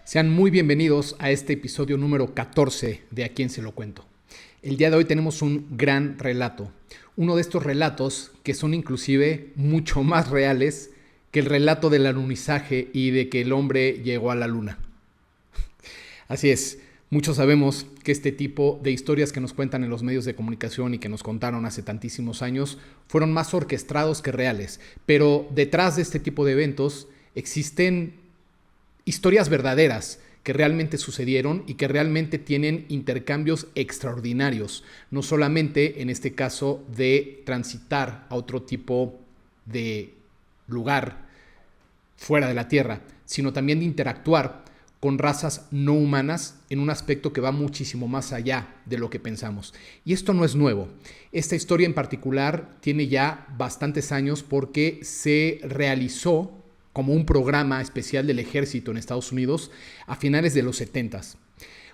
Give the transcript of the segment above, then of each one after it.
Sean muy bienvenidos a este episodio número 14 de A Quién Se Lo Cuento. El día de hoy tenemos un gran relato. Uno de estos relatos que son inclusive mucho más reales que el relato del alunizaje y de que el hombre llegó a la luna. Así es, muchos sabemos que este tipo de historias que nos cuentan en los medios de comunicación y que nos contaron hace tantísimos años fueron más orquestados que reales. Pero detrás de este tipo de eventos existen historias verdaderas que realmente sucedieron y que realmente tienen intercambios extraordinarios, no solamente en este caso de transitar a otro tipo de lugar fuera de la Tierra, sino también de interactuar con razas no humanas en un aspecto que va muchísimo más allá de lo que pensamos. Y esto no es nuevo. Esta historia en particular tiene ya bastantes años porque se realizó como un programa especial del ejército en Estados Unidos a finales de los 70s.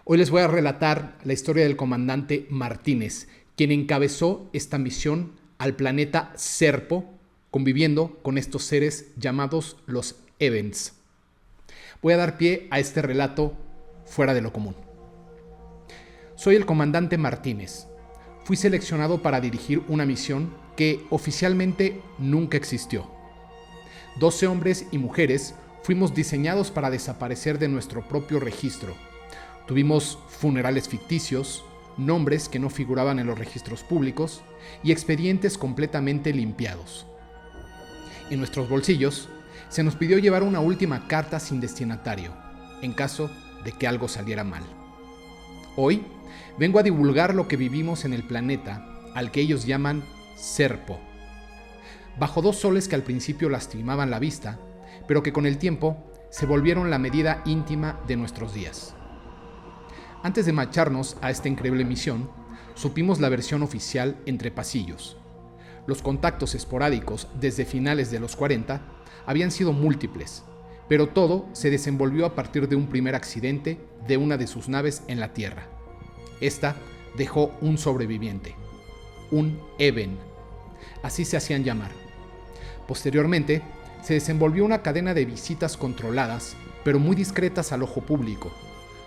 Hoy les voy a relatar la historia del comandante Martínez, quien encabezó esta misión al planeta Serpo, conviviendo con estos seres llamados los Evens. Voy a dar pie a este relato fuera de lo común. Soy el comandante Martínez. Fui seleccionado para dirigir una misión que oficialmente nunca existió. 12 hombres y mujeres fuimos diseñados para desaparecer de nuestro propio registro. Tuvimos funerales ficticios, nombres que no figuraban en los registros públicos y expedientes completamente limpiados. En nuestros bolsillos se nos pidió llevar una última carta sin destinatario, en caso de que algo saliera mal. Hoy vengo a divulgar lo que vivimos en el planeta al que ellos llaman Serpo. Bajo 2 soles que al principio lastimaban la vista, pero que con el tiempo se volvieron la medida íntima de nuestros días. Antes de marcharnos a esta increíble misión, supimos la versión oficial entre pasillos. Los contactos esporádicos desde finales de los 40 habían sido múltiples, pero todo se desenvolvió a partir de un primer accidente de una de sus naves en la Tierra. Esta dejó un sobreviviente, un Even. Así se hacían llamar. Posteriormente, se desenvolvió una cadena de visitas controladas, pero muy discretas al ojo público.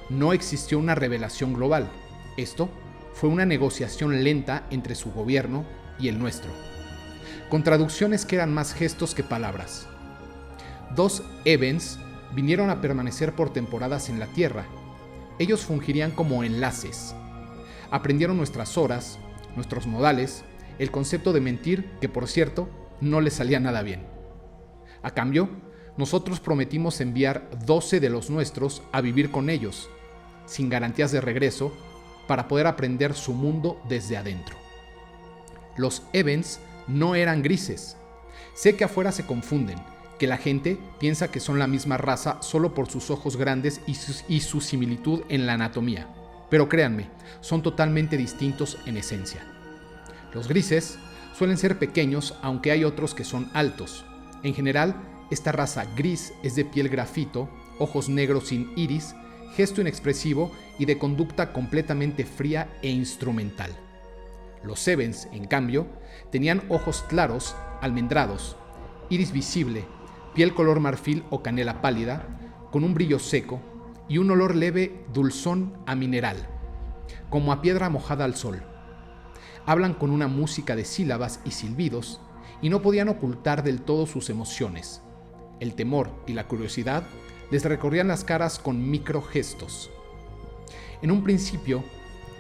No existió una revelación global. Esto fue una negociación lenta entre su gobierno y el nuestro, con traducciones que eran más gestos que palabras. 2 Evens vinieron a permanecer por temporadas en la Tierra. Ellos fungirían como enlaces. Aprendieron nuestras horas, nuestros modales, el concepto de mentir, que por cierto, no les salía nada bien. A cambio, nosotros prometimos enviar 12 de los nuestros a vivir con ellos, sin garantías de regreso, para poder aprender su mundo desde adentro. Los Evens no eran grises. Sé que afuera se confunden, que la gente piensa que son la misma raza solo por sus ojos grandes y su similitud en la anatomía. Pero créanme, son totalmente distintos en esencia. Los grises suelen ser pequeños, aunque hay otros que son altos. En general, esta raza gris es de piel grafito, ojos negros sin iris, gesto inexpresivo y de conducta completamente fría e instrumental. Los Evens, en cambio, tenían ojos claros, almendrados, iris visible, piel color marfil o canela pálida, con un brillo seco y un olor leve dulzón a mineral, como a piedra mojada al sol. Hablan con una música de sílabas y silbidos y no podían ocultar del todo sus emociones. El temor y la curiosidad les recorrían las caras con microgestos. En un principio,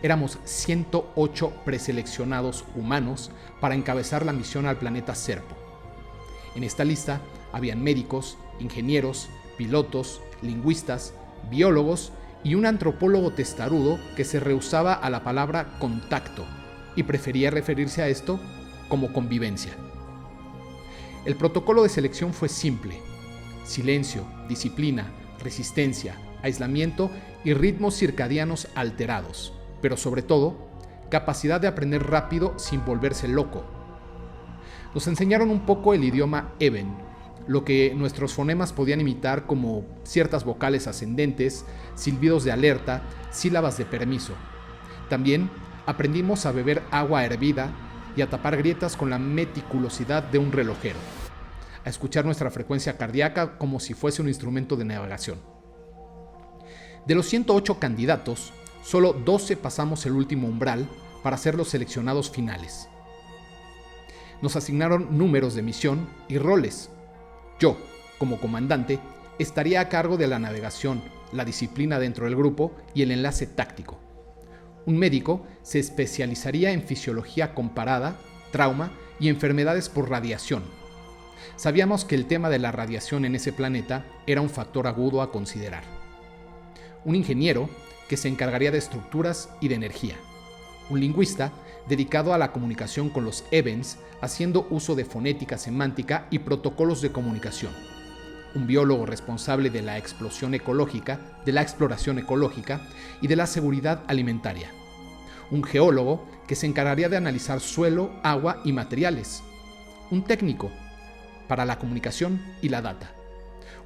éramos 108 preseleccionados humanos para encabezar la misión al planeta Serpo. En esta lista habían médicos, ingenieros, pilotos, lingüistas, biólogos y un antropólogo testarudo que se rehusaba a la palabra contacto y prefería referirse a esto como convivencia. El protocolo de selección fue simple: silencio, disciplina, resistencia, aislamiento y ritmos circadianos alterados, pero sobre todo, capacidad de aprender rápido sin volverse loco. Nos enseñaron un poco el idioma Even, lo que nuestros fonemas podían imitar como ciertas vocales ascendentes, silbidos de alerta, sílabas de permiso. También aprendimos a beber agua hervida y a tapar grietas con la meticulosidad de un relojero, a escuchar nuestra frecuencia cardíaca como si fuese un instrumento de navegación. De los 108 candidatos, solo 12 pasamos el último umbral para ser los seleccionados finales. Nos asignaron números de misión y roles. Yo, como comandante, estaría a cargo de la navegación, la disciplina dentro del grupo y el enlace táctico. Un médico se especializaría en fisiología comparada, trauma y enfermedades por radiación. Sabíamos que el tema de la radiación en ese planeta era un factor agudo a considerar. Un ingeniero que se encargaría de estructuras y de energía. Un lingüista dedicado a la comunicación con los Evens, haciendo uso de fonética semántica y protocolos de comunicación. Un biólogo responsable de la exploración ecológica y de la seguridad alimentaria. Un geólogo que se encargaría de analizar suelo, agua y materiales. Un técnico para la comunicación y la data.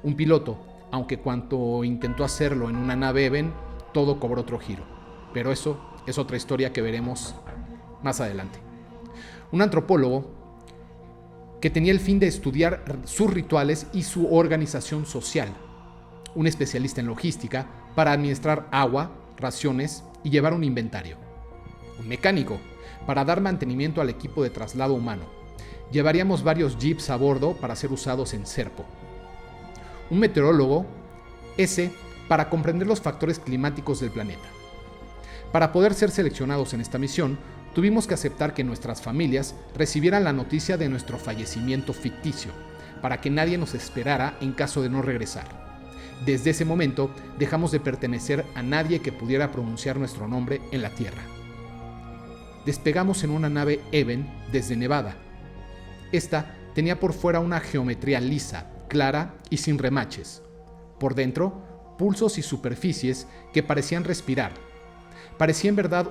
Un piloto, aunque cuando intentó hacerlo en una nave Even, todo cobró otro giro. Pero eso es otra historia que veremos más adelante. Un antropólogo que tenía el fin de estudiar sus rituales y su organización social. Un especialista en logística para administrar agua, raciones y llevar un inventario. Un mecánico para dar mantenimiento al equipo de traslado humano. Llevaríamos varios jeeps a bordo para ser usados en Serpo. Un meteorólogo, ese para comprender los factores climáticos del planeta. Para poder ser seleccionados en esta misión, tuvimos que aceptar que nuestras familias recibieran la noticia de nuestro fallecimiento ficticio, para que nadie nos esperara en caso de no regresar. Desde ese momento, dejamos de pertenecer a nadie que pudiera pronunciar nuestro nombre en la Tierra. Despegamos en una nave Even desde Nevada. Esta tenía por fuera una geometría lisa, clara y sin remaches. Por dentro, pulsos y superficies que parecían respirar. Parecía en verdad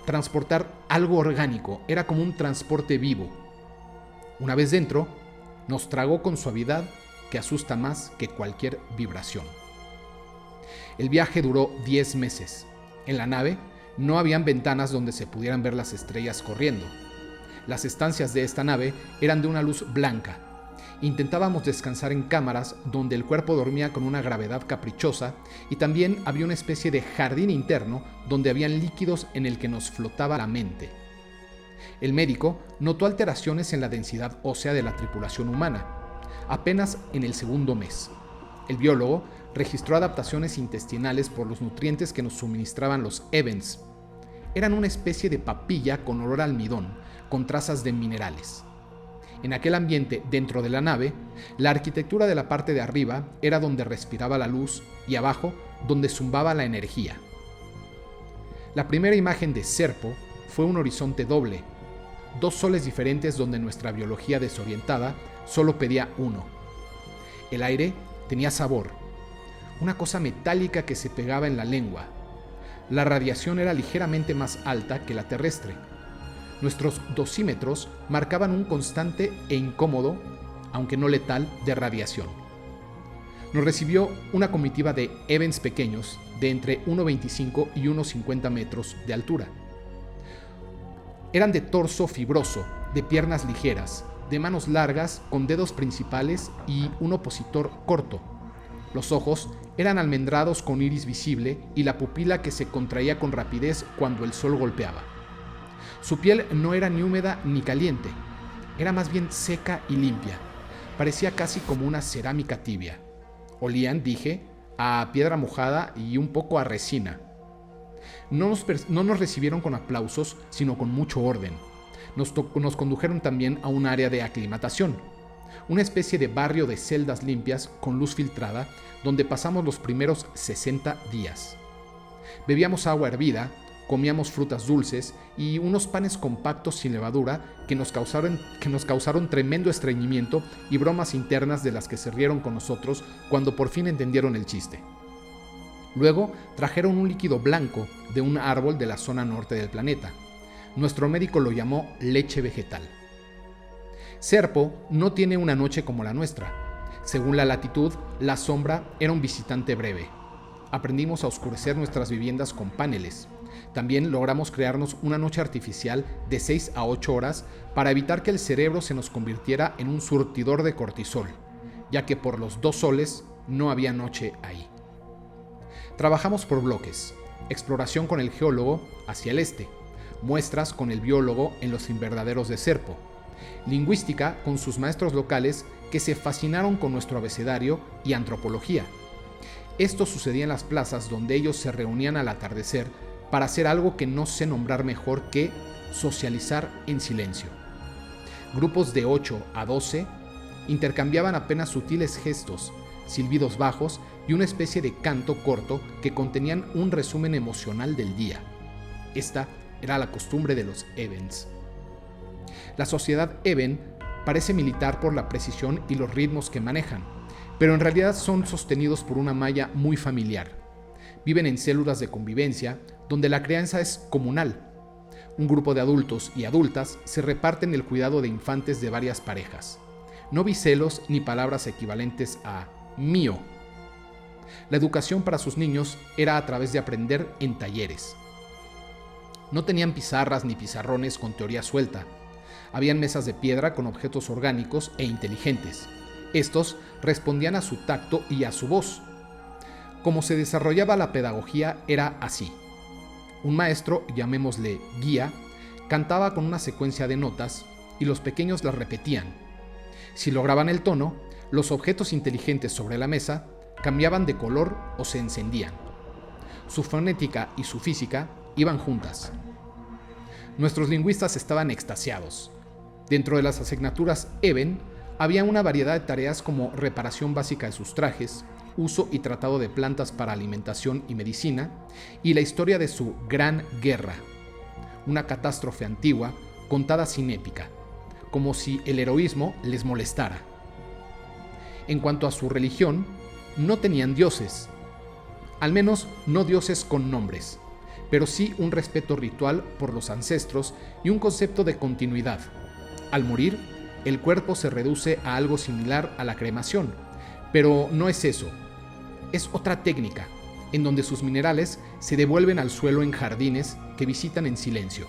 transportar algo orgánico, era como un transporte vivo. Una vez dentro, nos tragó con suavidad que asusta más que cualquier vibración. El viaje duró 10 meses. En la nave no habían ventanas donde se pudieran ver las estrellas corriendo. Las estancias de esta nave eran de una luz blanca. Intentábamos descansar en cámaras donde el cuerpo dormía con una gravedad caprichosa y también había una especie de jardín interno donde habían líquidos en el que nos flotaba la mente. El médico notó alteraciones en la densidad ósea de la tripulación humana, apenas en el segundo mes. El biólogo registró adaptaciones intestinales por los nutrientes que nos suministraban los Evens. Eran una especie de papilla con olor a almidón, con trazas de minerales. En aquel ambiente dentro de la nave, la arquitectura de la parte de arriba era donde respiraba la luz y abajo donde zumbaba la energía. La primera imagen de Serpo fue un horizonte doble, 2 soles diferentes donde nuestra biología desorientada solo pedía uno. El aire tenía sabor, una cosa metálica que se pegaba en la lengua. La radiación era ligeramente más alta que la terrestre. Nuestros dosímetros marcaban un constante e incómodo, aunque no letal, de radiación. Nos recibió una comitiva de Evens pequeños de entre 1,25 y 1,50 metros de altura. Eran de torso fibroso, de piernas ligeras, de manos largas con dedos principales y un opositor corto. Los ojos eran almendrados con iris visible y la pupila que se contraía con rapidez cuando el sol golpeaba. Su piel no era ni húmeda ni caliente, era más bien seca y limpia. Parecía casi como una cerámica tibia. Olían, dije, a piedra mojada y un poco a resina. No nos recibieron con aplausos, sino con mucho orden. Nos condujeron también a un área de aclimatación, una especie de barrio de celdas limpias con luz filtrada, donde pasamos los primeros 60 días. Bebíamos agua hervida, comíamos frutas dulces y unos panes compactos sin levadura que nos causaron tremendo estreñimiento y bromas internas de las que se rieron con nosotros cuando por fin entendieron el chiste. Luego trajeron un líquido blanco de un árbol de la zona norte del planeta. Nuestro médico lo llamó leche vegetal. Serpo no tiene una noche como la nuestra. Según la latitud, la sombra era un visitante breve. Aprendimos a oscurecer nuestras viviendas con paneles. También logramos crearnos una noche artificial de 6 a 8 horas para evitar que el cerebro se nos convirtiera en un surtidor de cortisol, ya que por los 2 soles no había noche ahí. Trabajamos por bloques: exploración con el geólogo hacia el este, muestras con el biólogo en los invernaderos de Serpo, lingüística con sus maestros locales que se fascinaron con nuestro abecedario, y antropología. Esto sucedía en las plazas donde ellos se reunían al atardecer para hacer algo que no sé nombrar mejor que socializar en silencio. Grupos de 8 a 12 intercambiaban apenas sutiles gestos, silbidos bajos y una especie de canto corto que contenían un resumen emocional del día. Esta era la costumbre de los Evens. La sociedad Even parece militar por la precisión y los ritmos que manejan, pero en realidad son sostenidos por una malla muy familiar. Viven en células de convivencia donde la crianza es comunal. Un grupo de adultos y adultas se reparten el cuidado de infantes de varias parejas. No vi celos ni palabras equivalentes a mío. La educación para sus niños era a través de aprender en talleres. No tenían pizarras ni pizarrones con teoría suelta. Habían mesas de piedra con objetos orgánicos e inteligentes. Estos respondían a su tacto y a su voz. Como se desarrollaba la pedagogía era así. Un maestro, llamémosle guía, cantaba con una secuencia de notas y los pequeños las repetían. Si lograban el tono, los objetos inteligentes sobre la mesa cambiaban de color o se encendían. Su fonética y su física iban juntas. Nuestros lingüistas estaban extasiados. Dentro de las asignaturas Even había una variedad de tareas como reparación básica de sus trajes, uso y tratado de plantas para alimentación y medicina, y la historia de su Gran Guerra, una catástrofe antigua contada sin épica, como si el heroísmo les molestara. En cuanto a su religión, no tenían dioses, al menos no dioses con nombres, pero sí un respeto ritual por los ancestros y un concepto de continuidad. Al morir, el cuerpo se reduce a algo similar a la cremación, pero no es eso. Es otra técnica, en donde sus minerales se devuelven al suelo en jardines que visitan en silencio.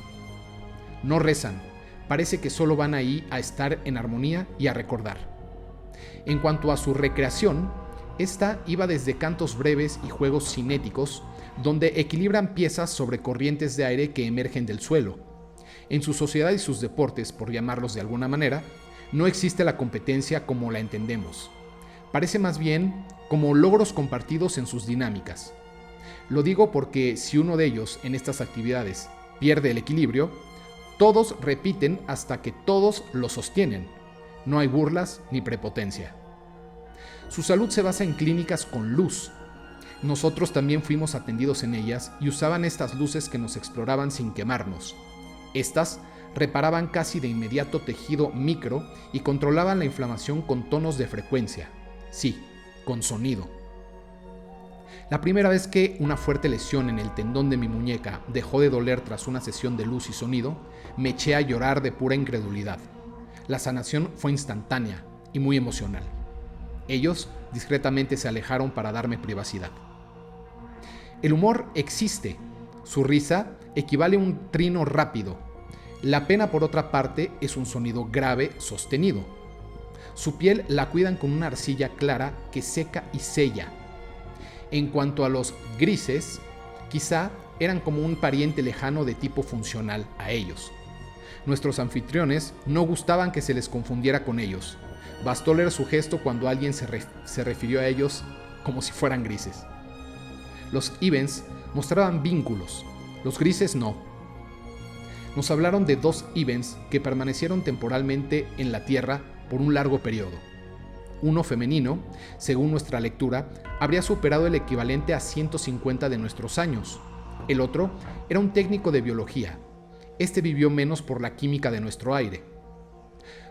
No rezan, parece que solo van ahí a estar en armonía y a recordar. En cuanto a su recreación, esta iba desde cantos breves y juegos cinéticos, donde equilibran piezas sobre corrientes de aire que emergen del suelo. En su sociedad y sus deportes, por llamarlos de alguna manera, no existe la competencia como la entendemos. Parece más bien como logros compartidos en sus dinámicas. Lo digo porque si uno de ellos en estas actividades pierde el equilibrio, todos repiten hasta que todos lo sostienen. No hay burlas ni prepotencia. Su salud se basa en clínicas con luz. Nosotros también fuimos atendidos en ellas y usaban estas luces que nos exploraban sin quemarnos. Estas reparaban casi de inmediato tejido micro y controlaban la inflamación con tonos de frecuencia. Sí, con sonido. La primera vez que una fuerte lesión en el tendón de mi muñeca dejó de doler tras una sesión de luz y sonido, me eché a llorar de pura incredulidad. La sanación fue instantánea y muy emocional. Ellos discretamente se alejaron para darme privacidad. El humor existe. Su risa equivale a un trino rápido. La pena, por otra parte, es un sonido grave sostenido. Su piel la cuidan con una arcilla clara que seca y sella. En cuanto a los grises, quizá eran como un pariente lejano de tipo funcional a ellos. Nuestros anfitriones no gustaban que se les confundiera con ellos. Bastó leer su gesto cuando alguien se refirió a ellos como si fueran grises. Los Evens mostraban vínculos, los grises no. Nos hablaron de 2 Evens que permanecieron temporalmente en la Tierra por un largo periodo. Uno femenino, según nuestra lectura, habría superado el equivalente a 150 de nuestros años. El otro era un técnico de biología. Este vivió menos por la química de nuestro aire.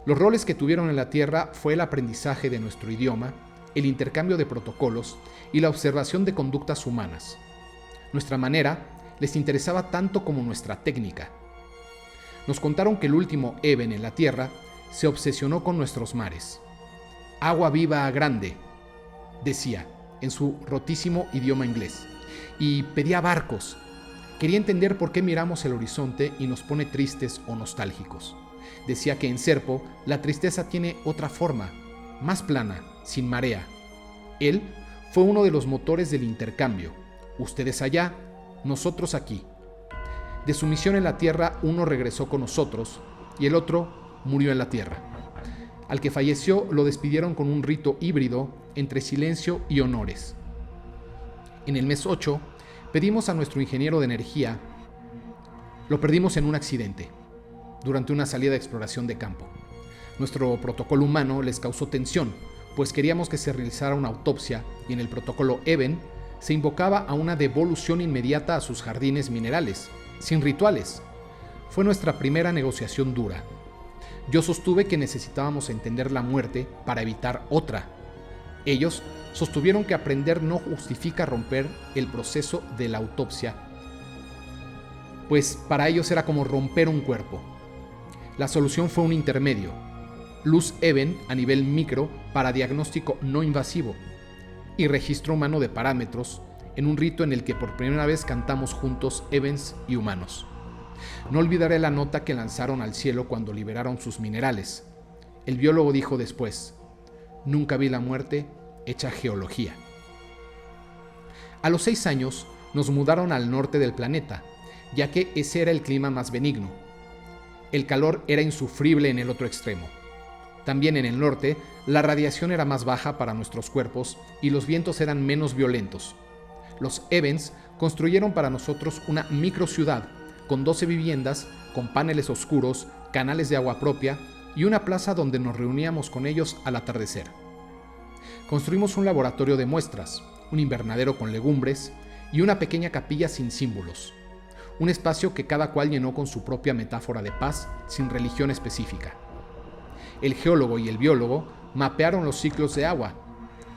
Los roles que tuvieron en la Tierra fue el aprendizaje de nuestro idioma, el intercambio de protocolos y la observación de conductas humanas. Nuestra manera les interesaba tanto como nuestra técnica. Nos contaron que el último Even en la Tierra se obsesionó con nuestros mares. Agua viva grande, decía, en su rotísimo idioma inglés, y pedía barcos. Quería entender por qué miramos el horizonte y nos pone tristes o nostálgicos. Decía que en Serpo la tristeza tiene otra forma, más plana, sin marea. Él fue uno de los motores del intercambio, Ustedes allá, nosotros aquí. De su misión en la Tierra, uno regresó con nosotros y el otro murió en la Tierra. Al que falleció lo despidieron con un rito híbrido entre silencio y honores. En el mes 8, pedimos a nuestro ingeniero de energía. Lo perdimos en un accidente, durante una salida de exploración de campo. Nuestro protocolo humano les causó tensión, pues queríamos que se realizara una autopsia y en el protocolo Eben se invocaba a una devolución inmediata a sus jardines minerales, sin rituales. Fue nuestra primera negociación dura. Yo sostuve que necesitábamos entender la muerte para evitar otra. Ellos sostuvieron que aprender no justifica romper el proceso de la autopsia, pues para ellos era como romper un cuerpo. La solución fue un intermedio, luz Eben a nivel micro para diagnóstico no invasivo y registro humano de parámetros en un rito en el que por primera vez cantamos juntos Ebens y humanos. No olvidaré la nota que lanzaron al cielo cuando liberaron sus minerales. El biólogo dijo después: nunca vi la muerte hecha geología. A los 6 años nos mudaron al norte del planeta, ya que ese era el clima más benigno. El calor era insufrible en el otro extremo. También en el norte, la radiación era más baja para nuestros cuerpos y los vientos eran menos violentos. Los Ebens construyeron para nosotros una microciudad con 12 viviendas, con paneles oscuros, canales de agua propia y una plaza donde nos reuníamos con ellos al atardecer. Construimos un laboratorio de muestras, un invernadero con legumbres y una pequeña capilla sin símbolos. Un espacio que cada cual llenó con su propia metáfora de paz, sin religión específica. El geólogo y el biólogo mapearon los ciclos de agua.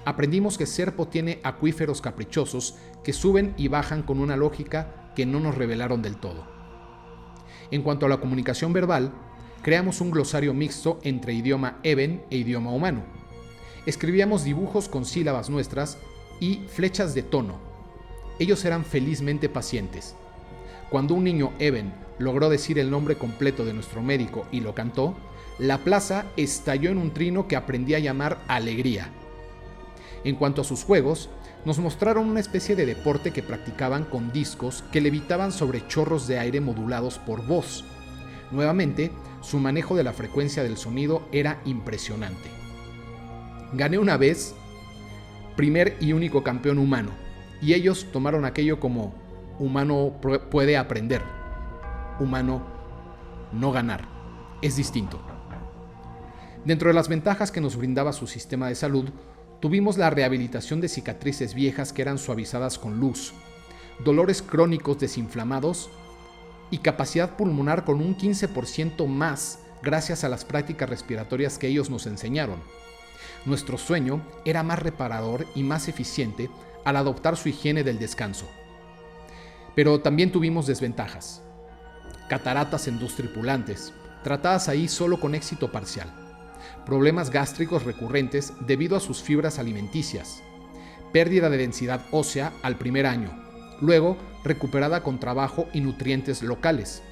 Aprendimos que Serpo tiene acuíferos caprichosos que suben y bajan con una lógica que no nos revelaron del todo. En cuanto a la comunicación verbal, creamos un glosario mixto entre idioma Eben e idioma humano. Escribíamos dibujos con sílabas nuestras y flechas de tono. Ellos eran felizmente pacientes. Cuando un niño Eben logró decir el nombre completo de nuestro médico y lo cantó, la plaza estalló en un trino que aprendí a llamar alegría. En cuanto a sus juegos, nos mostraron una especie de deporte que practicaban con discos que levitaban sobre chorros de aire modulados por voz. Nuevamente, su manejo de la frecuencia del sonido era impresionante. Gané una vez, primer y único campeón humano, y ellos tomaron aquello como humano puede aprender, humano no ganar, es distinto. Dentro de las ventajas que nos brindaba su sistema de salud, tuvimos la rehabilitación de cicatrices viejas que eran suavizadas con luz, dolores crónicos desinflamados y capacidad pulmonar con un 15% más gracias a las prácticas respiratorias que ellos nos enseñaron. Nuestro sueño era más reparador y más eficiente al adoptar su higiene del descanso. Pero también tuvimos desventajas. Cataratas en 2 tripulantes, tratadas ahí solo con éxito parcial. Problemas gástricos recurrentes debido a sus fibras alimenticias. Pérdida de densidad ósea al primer año, luego recuperada con trabajo y nutrientes locales.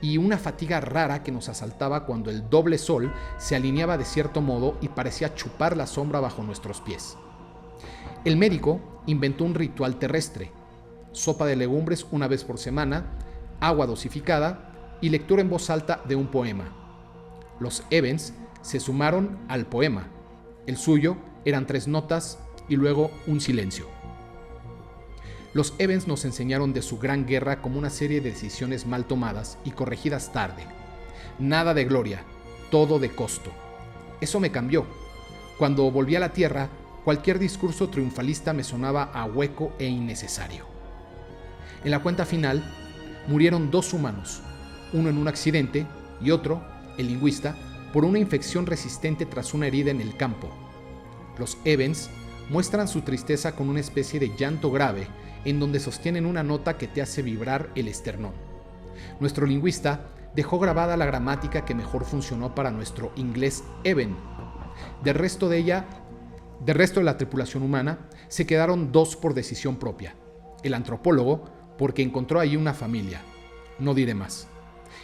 Y una fatiga rara que nos asaltaba cuando el doble sol se alineaba de cierto modo y parecía chupar la sombra bajo nuestros pies. El médico inventó un ritual terrestre: sopa de legumbres una vez por semana, agua dosificada y lectura en voz alta de un poema. Los Ebens se sumaron al poema. El suyo eran 3 notas y luego un silencio. Los Ebens nos enseñaron de su gran guerra como una serie de decisiones mal tomadas y corregidas tarde. Nada de gloria, todo de costo. Eso me cambió. Cuando volví a la Tierra, cualquier discurso triunfalista me sonaba a hueco e innecesario. En la cuenta final, murieron 2 humanos, uno en un accidente y otro, el lingüista, por una infección resistente tras una herida en el campo. Los Ebens muestran su tristeza con una especie de llanto grave en donde sostienen una nota que te hace vibrar el esternón. Nuestro lingüista dejó grabada la gramática que mejor funcionó para nuestro inglés Eben. Del resto de la tripulación humana se quedaron 2 por decisión propia. El antropólogo, porque encontró ahí una familia, no diré más,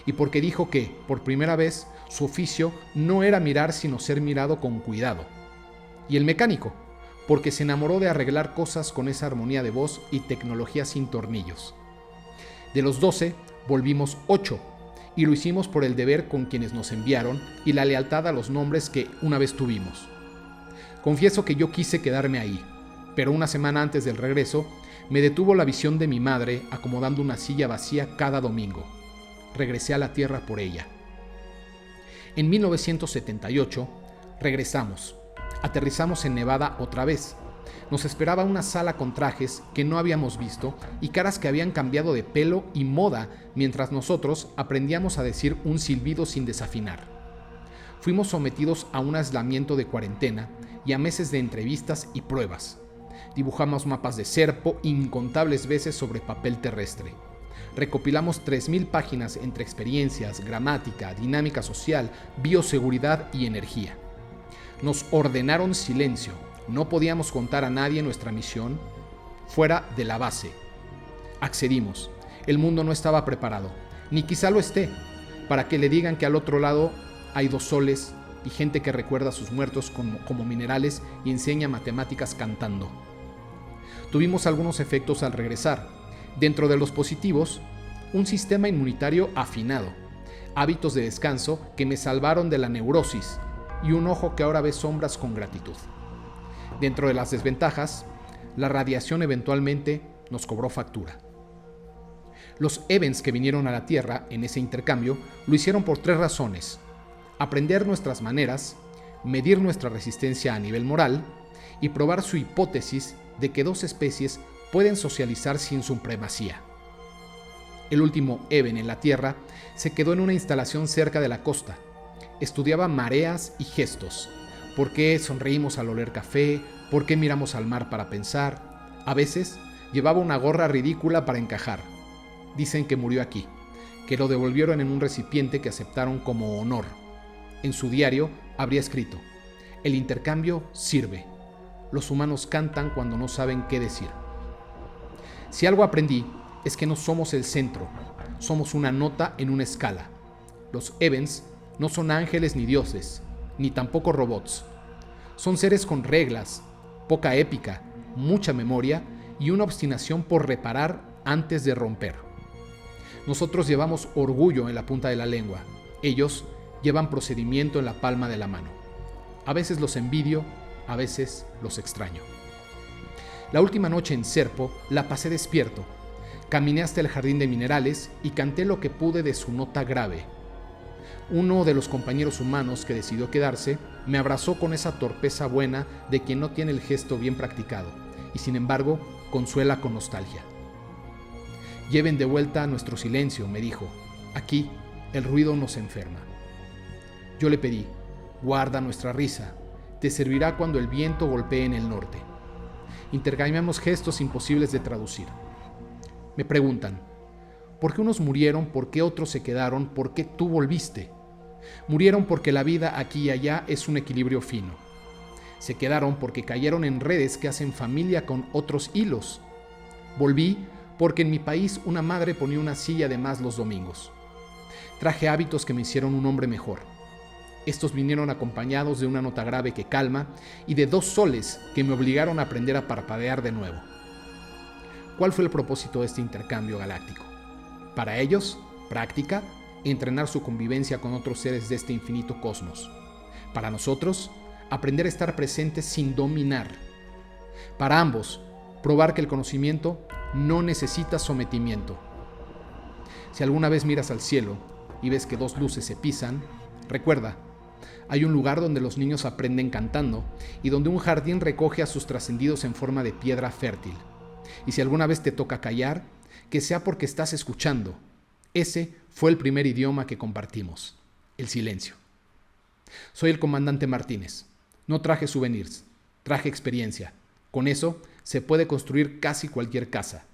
y porque dijo que, por primera vez, su oficio no era mirar sino ser mirado con cuidado. Y el mecánico, porque se enamoró de arreglar cosas con esa armonía de voz y tecnología sin tornillos. De los 12, volvimos 8, y lo hicimos por el deber con quienes nos enviaron y la lealtad a los nombres que una vez tuvimos. Confieso que yo quise quedarme ahí, pero una semana antes del regreso, me detuvo la visión de mi madre acomodando una silla vacía cada domingo. Regresé a la tierra por ella. En 1978, regresamos. Aterrizamos en Nevada otra vez. Nos esperaba una sala con trajes que no habíamos visto y caras que habían cambiado de pelo y moda mientras nosotros aprendíamos a decir un silbido sin desafinar. Fuimos sometidos a un aislamiento de cuarentena y a meses de entrevistas y pruebas. Dibujamos mapas de Serpo incontables veces sobre papel terrestre. Recopilamos 3,000 páginas entre experiencias, gramática, dinámica social, bioseguridad y energía. Nos ordenaron silencio. No podíamos contar a nadie nuestra misión fuera de la base. Accedimos. El mundo no estaba preparado, ni quizá lo esté, para que le digan que al otro lado hay 2 soles y gente que recuerda a sus muertos como minerales y enseña matemáticas cantando. Tuvimos algunos efectos al regresar. Dentro de los positivos, un sistema inmunitario afinado, hábitos de descanso que me salvaron de la neurosis y un ojo que ahora ve sombras con gratitud. Dentro de las desventajas, la radiación eventualmente nos cobró factura. Los Evans que vinieron a la Tierra en ese intercambio lo hicieron por 3 razones: aprender nuestras maneras, medir nuestra resistencia a nivel moral y probar su hipótesis de que 2 especies pueden socializar sin supremacía. El último Evan en la Tierra se quedó en una instalación cerca de la costa. Estudiaba mareas y gestos. ¿Por qué sonreímos al oler café? ¿Por qué miramos al mar para pensar? A veces llevaba una gorra ridícula para encajar. Dicen que murió aquí, que lo devolvieron en un recipiente que aceptaron como honor. En su diario habría escrito: el intercambio sirve. Los humanos cantan cuando no saben qué decir. Si algo aprendí es que no somos el centro, somos una nota en una escala. Los Evans no son ángeles ni dioses, ni tampoco robots. Son seres con reglas, poca épica, mucha memoria y una obstinación por reparar antes de romper. Nosotros llevamos orgullo en la punta de la lengua, ellos llevan procedimiento en la palma de la mano. A veces los envidio, a veces los extraño. La última noche en Serpo la pasé despierto. Caminé hasta el jardín de minerales y canté lo que pude de su nota grave. Uno de los compañeros humanos que decidió quedarse me abrazó con esa torpeza buena de quien no tiene el gesto bien practicado y sin embargo consuela con nostalgia. Lleven de vuelta nuestro silencio, me dijo. Aquí el ruido nos enferma. Yo le pedí: guarda nuestra risa, te servirá cuando el viento golpee en el norte. Intercambiamos gestos imposibles de traducir. Me preguntan: ¿por qué unos murieron? ¿Por qué otros se quedaron? ¿Por qué tú volviste? Murieron porque la vida aquí y allá es un equilibrio fino. Se quedaron porque cayeron en redes que hacen familia con otros hilos. Volví porque en mi país una madre ponía una silla de más los domingos. Traje hábitos que me hicieron un hombre mejor. Estos vinieron acompañados de una nota grave que calma y de 2 soles que me obligaron a aprender a parpadear de nuevo. ¿Cuál fue el propósito de este intercambio galáctico? Para ellos, práctica, entrenar su convivencia con otros seres de este infinito cosmos. Para nosotros, aprender a estar presentes sin dominar. Para ambos, probar que el conocimiento no necesita sometimiento. Si alguna vez miras al cielo y ves que 2 luces se pisan, recuerda, hay un lugar donde los niños aprenden cantando y donde un jardín recoge a sus trascendidos en forma de piedra fértil. Y si alguna vez te toca callar, que sea porque estás escuchando. Ese fue el primer idioma que compartimos, el silencio. Soy el comandante Martínez. No traje souvenirs, traje experiencia. Con eso se puede construir casi cualquier casa,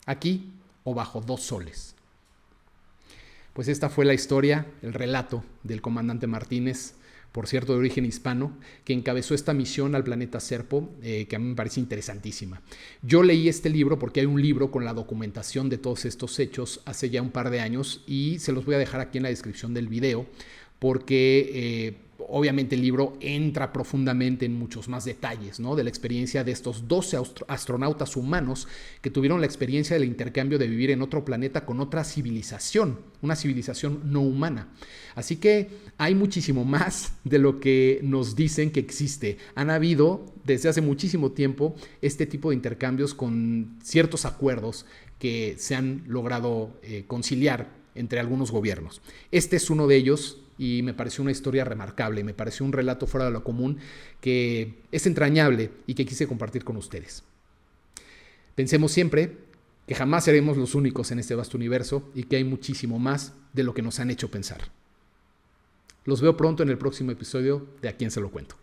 aquí o bajo 2 soles. Pues esta fue la historia, el relato del comandante Martínez, por cierto de origen hispano, que encabezó esta misión al planeta Serpo, que a mí me parece interesantísima. Yo leí este libro porque hay un libro con la documentación de todos estos hechos hace ya un par de años y se los voy a dejar aquí en la descripción del video porque Obviamente el libro entra profundamente en muchos más detalles, ¿no? De la experiencia de estos 12 astronautas humanos que tuvieron la experiencia del intercambio de vivir en otro planeta con otra civilización, una civilización no humana. Así que hay muchísimo más de lo que nos dicen que existe. Han habido desde hace muchísimo tiempo este tipo de intercambios con ciertos acuerdos que se han logrado conciliar entre algunos gobiernos. Este es uno de ellos y me pareció una historia remarcable, me pareció un relato fuera de lo común que es entrañable y que quise compartir con ustedes. Pensemos siempre que jamás seremos los únicos en este vasto universo y que hay muchísimo más de lo que nos han hecho pensar. Los veo pronto en el próximo episodio de A quién se lo cuento.